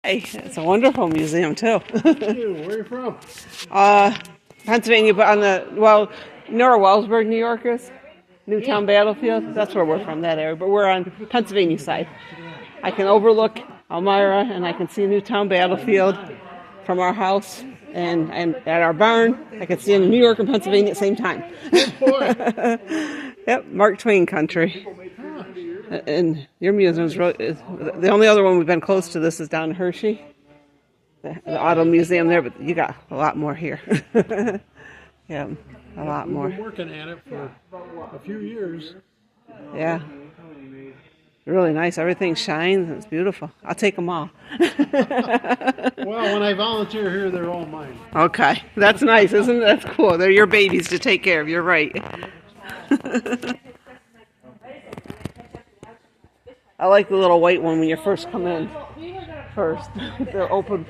Hey, it's a wonderful museum too. Where are you from? Pennsylvania, but on the, well, you know where Wellsburg, New York is? Newtown Battlefield? That's where we're from, that area. But we're on Pennsylvania side. I can overlook Elmira and I can see Newtown Battlefield from our house. And at our barn, I can see in New York and Pennsylvania at the same time. Yep, Mark Twain country. And your museum's really, the only other one we've been close to this is down in Hershey, the auto museum there, but you got a lot more here. Yeah, a lot more. We've been working at it for a few years. Yeah. Really nice. Everything shines. It's beautiful. I'll take them all. Well, when I volunteer here, they're all mine. Okay. That's nice, isn't it? That's cool. They're your babies to take care of. You're right. I like the little white one when you first come in. First. The open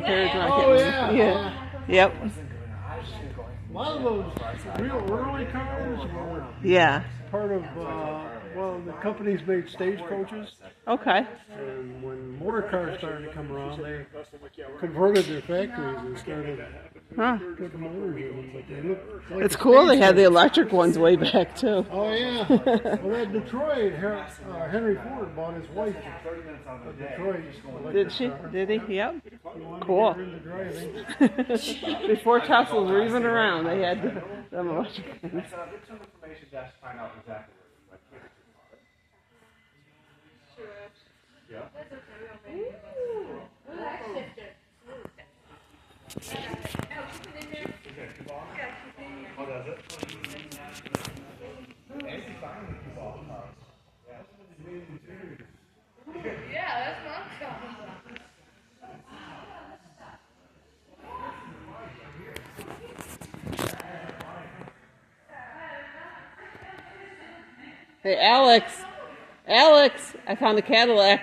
carriage. Oh, yeah. Yep. A lot of those real early cars were part of, the companies made stagecoaches. Okay. And when motor cars started to come around, they converted their factories and started putting motors in them. But they look like it's cool they had the electric ones way back, too. Oh, yeah. Well, at Detroit, Henry Ford bought his wife a Detroit electric Did she? car. Did he? Yep. He Cool. wanted to get her into driving. Before Teslas were even around, they had them electric things. Hey, Alex, I found a Cadillac.